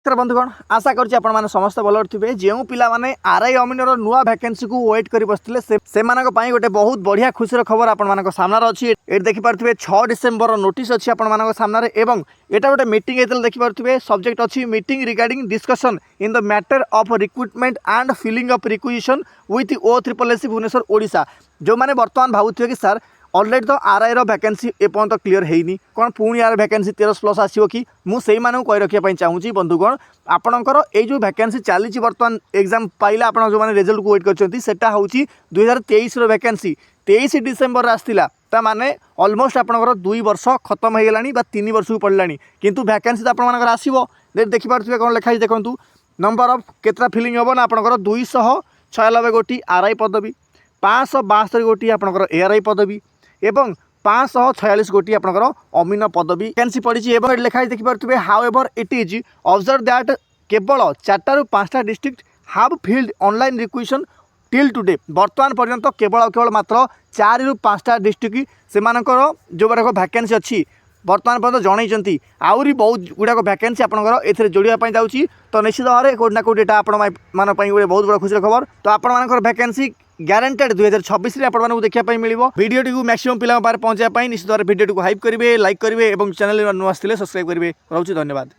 नमस्कार बंधुगण आशा करुँ समस्त भल थे जो पिला माने आरआई अमीनर नुआ वैकेंसी को वेट कर बसते से गोटे बहुत बढ़िया खुशी खबर आपण सामने अच्छी ये देखिपे 6 डिसेम्बर नोटिस अच्छी आपण सामने एवं एटा गोटे मीटिंग होता देखिपे सब्जेक्ट अच्छी meeting regarding discussion in the matter of recruitment and filling of requisition with O3SC Bhubaneswar Odisha जो मैंने बर्तमान भावुवे कि सर ऑलरेडी तो आरआई वैकेंसी एपर्यंत क्लीयर होनी कौन पुणी यार वैकेंसी 13+ आसो कि मुझे कही रखापी चाहूँगी बंधुगण आपणकर जो वैकेंसी चली बर्तमान एग्जाम पाइले आप जो मैंने रिजल्ट को वेट करटा हूँ 2023 वैकेंसी 23 डिसेम्बर आसाला माने ऑलमोस्ट आपणकर 2 वर्ष खत्म हो गला 3 वर्ष को पड़ला किंतु वैकेंसी तो आपर आसो देखिपे कौन लिखाई देखूँ नंबर ऑफ केतटा फिलिंग हम ना आपणकर 296 गोटी आरआई पदवी 572 गोटी आपणकर एआरआई पदवी एवं 546 गोटी आपणकर अमीन पदवी वैकेंसी पड़ी एवं लिखाई देखिपे however it is observe that केवल 4 ରୁ 5टा district have filled online requisition till today बर्तमान पर्यंत केवल मात्र 4 ରୁ 5टा डिस्ट्रिक्ट से जो वैकेंसी अच्छी बर्तमान पर्यटन जनई आहरी बहुत गुड़ाक वैकेंसी आपंकर ए जोड़ापी जाऊँगी तो निश्चित भाव में कौट ना कौट आपण गोटे बहुत बड़ा खुशी खबर तो आपर वैकेंसी ग्यारंटेड 2026 आपको देखापी मिल भिडियोटी को मैक्सिमम पिला पहुँचापी निश्चित भाव भिडियो को हाइप करेंगे लाइक करेंगे और चैनल नुआ सब्सक्राइब करेंगे रोचे धन्यवाद।